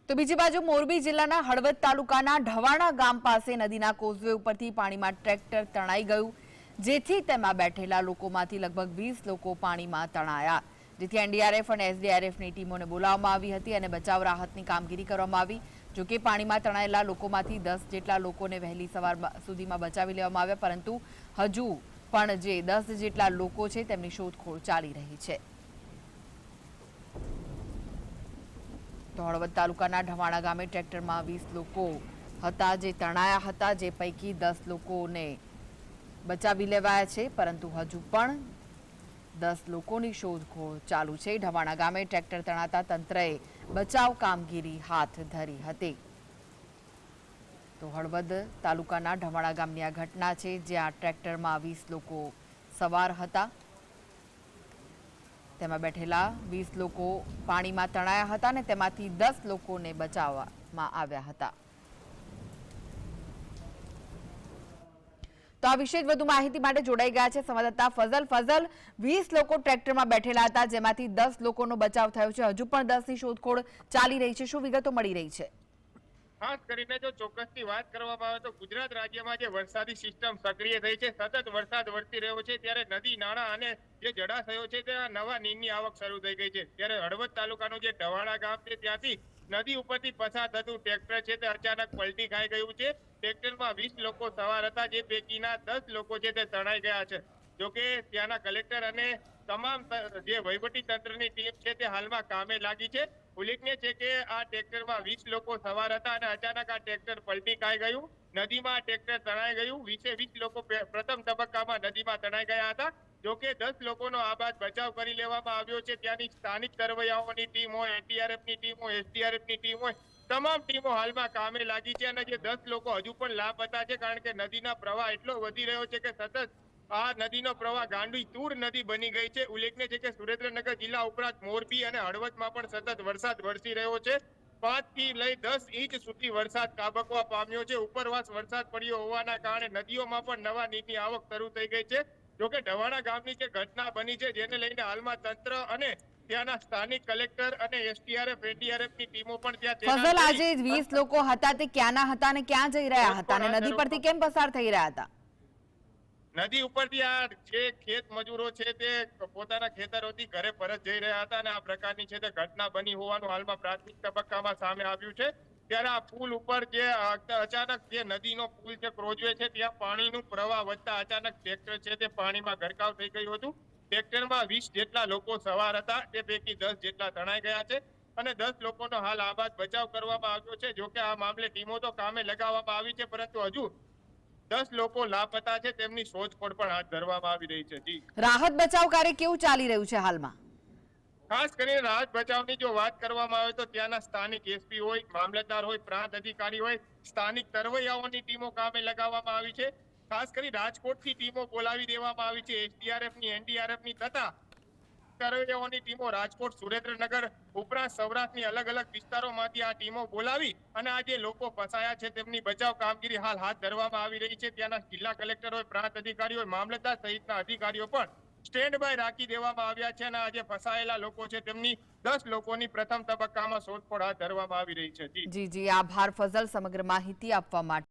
તો બીજી બાજુ મોરબી જિલ્લાના હળવદ તાલુકાના ઢવાણા ગામ પાસે નદીના કોઝવે ઉપરથી પાણીમાં ટ્રેક્ટર તણાઈ ગયું, જેથી તેમાં બેઠેલા લોકોમાંથી લગભગ 20 લોકો પાણીમાં તણાયા, જેથી એનડીઆરએફ અને એસડીઆરએફની ટીમોને બોલાવવામાં આવી હતી અને બચાવ રાહતની કામગીરી કરવામાં આવી। જો કે પાણીમાં તણાયેલા લોકોમાંથી 10 જેટલા લોકોને વહેલી સવાર સુધીમાં બચાવી લેવામાં આવ્યા, પરંતુ હજુ પણ જે 10 જેટલા લોકો છે તેમની શોધખોળ ચાલી રહી છે। તો હળવદ તાલુકાના ઢવાણા ગામે ટ્રેક્ટરમાં 20 લોકો હતા જે તણાયા હતા, જે પૈકી 10 લોકોને બચાવી લેવાયા છે, પરંતુ હજુ પણ 10 લોકોની શોધખોળ ચાલુ છે। ઢવાણા ગામે ટ્રેક્ટર તણાતા તંત્રએ બચાવ કામગીરી હાથ ધરી હતી। તો હળવદ તાલુકાના ઢવાણા ગામની આ ઘટના છે, જ્યાં ટ્રેક્ટરમાં 20 લોકો સવાર હતા, તેમાં બેઠેલા 20 લોકો પાણીમાં તણાયા હતા અને તેમાંથી 10 લોકોને બચાવવામાં આવ્યા હતા। તો આ વિશે વધુ માહિતી માટે જોડાઈ ગયા છે સંવાદદાતા ફઝલ। ફઝલ, 20 લોકો ટ્રેક્ટરમાં બેઠેલા હતા, જેમાંથી 10 લોકોનો બચાવ થયો છે, હજુ પણ 10ની શોધખોળ ચાલી રહી છે, શું વિગતો મળી રહી છે? ખાસ કરીને જો ચોક્કસથી વાત કરવામાં આવે તો ગુજરાત રાજ્યમાં જે વરસાદી સિસ્ટમ સક્રિય થઈ છે, સતત વરસાદ વરસી રહ્યો છે, ત્યારે નદી નાળા અને જે જળાશયો છે ત્યાં નવા નીરની આવક શરૂ થઈ ગઈ છે। ત્યારે હળવદ તાલુકાનું જે ઢવાણા ગામ છે ત્યાંથી નદી ઉપરથી પસાર થતું ટ્રેક્ટર છે તે અચાનક પલટી ખાઈ ગયું છે। ટ્રેક્ટરમાં 20 લોકો સવાર હતા, જે પૈકીના 10 લોકો છે તે તણાઈ ગયા છે। જોકે ત્યાંના કલેક્ટર અને તમામ જે વહીવટી તંત્રની ટીમ છે તે હાલમાં કામે લાગી છે। ઉલ્લેખનીય છે કે આ ટ્રેક્ટરમાં 20 લોકો સવાર હતા અને અચાનક આ ટ્રેક્ટર પલટી ખાઈ ગયું, નદીમાં ટ્રેક્ટર તણાઈ ગયું। 20 લોકો પ્રથમ તબક્કામાં નદીમાં તણાઈ ગયા હતા। જોકે 10 લોકોનો આ બાદ બચાવ કરી લેવામાં આવ્યો છે। ત્યાંની સ્થાનિક તરવૈયાઓની ટીમ હોય, એનડીઆરએફની ટીમ હોય, એસડીઆરએફની ટીમ હોય, તમામ ટીમો હાલમાં કામે લાગી છે અને જે 10 લોકો હજુ પણ લાપતા છે, કારણ કે નદીના પ્રવાહ એટલો વધી રહ્યો છે કે સતત આ નદીનો પ્રવાહ ગાંડી તૂર નદી બની ગઈ છે। ઉલ્લેખનીય છે કે સુરેન્દ્રનગર જિલ્લા ઉપરાંત મોરબી અને હળવદમાં પણ સતત વરસાદ વરસી રહ્યો છે। 5 થી લઈ 10 ઇંચ સુધી વરસાદ ખાબકવા પામ્યો છે। ઉપરવાસ વરસાદ પડ્યો હોવાના કારણે નદીઓમાં પણ નવા નીરની આવક શરૂ થઈ ગઈ છે। જોકે ઢવાણા ગામની જે ઘટના બની છે, જેને લઈને હાલમાં તંત્ર અને ત્યાંના સ્થાનિક કલેક્ટર અને એસડીઆરએફ એનડીઆરએફની ટીમો પણ ત્યાં ફઝલ, આજે 20 લોકો હતા તે ક્યાંના હતા અને ક્યાં જઈ રહ્યા હતા અને નદી પરથી કેમ પસાર થઈ રહ્યા હતા? નદી ઉપરથી આ જે ખેત મજૂરો છે તે પોતાના ખેતરોથી ઘરે પરત જઈ રહ્યા હતા અને આ પ્રકારની છે તે ઘટના બની હોવાનું હાલમાં પ્રાથમિક તબક્કામાં સામે આવ્યું છે। ત્યારે આ પુલ ઉપર જે અચાનક જે નદીનો પુલ છે, ક્રોઝવે છે, ત્યાં પાણીનું પ્રવાહ વધતા અચાનક ટ્રેક્ટર છે તે પાણીમાં ગરકાવ થઈ ગયું હતું। ટ્રેક્ટરમાં 20 જેટલા લોકો સવાર હતા, તે પૈકી 10 જેટલા તણાઈ ગયા છે અને 10 લોકોનો હાલ આ બાદ બચાવ કરવામાં આવ્યો છે। જોકે આ મામલે ટીમો તો કામે લગાવવામાં આવી છે, પરંતુ હજુ 10 લોકો લાપતા છે, તેમની શોધખોળ પણ હાથ ધરવામાં આવી રહી છે। જી, રાહત બચાવ કાર્ય કેવું ચાલી રહ્યું છે હાલમાં? ખાસ કરીને રાહત બચાવની જો વાત કરવામાં આવે તો ત્યાંના સ્થાનિક એસપી હોય, મામલતદાર હોય, પ્રાંત અધિકારી હોય, સ્થાનિક તરવૈયાઓની ટીમો કામે લગાવવામાં આવી છે। ખાસ કરી રાજકોટથી ટીમો બોલાવી દેવામાં આવી છે, એસડીઆરએફની, એનડીઆરએફની તથા તરવૈયાઓની ટીમો રાજકોટ, સુરેન્દ્રનગર ઉપરાંત સૌરાષ્ટ્રની અલગ અલગ વિસ્તારોમાંથી આ ટીમો બોલાવી અને આ જે લોકો ફસાયા છે તેમની બચાવ કામગીરી હાલ હાથ ધરવામાં આવી રહી છે। ત્યાંના જિલ્લા કલેક્ટર હોય, પ્રાંત અધિકારી હોય, મામલતદાર સહિતના અધિકારીઓ પણ સ્ટેન્ડ બાય રાખી દેવામાં આવ્યા છે અને આ જે ફસાયેલા લોકો છે તેમની 10 લોકોની પ્રથમ તબક્કામાં શોધખોળ હાથ ધરવામાં આવી રહી છે। જી, આભાર ફઝલ સમગ્ર માહિતી આપવા માટે।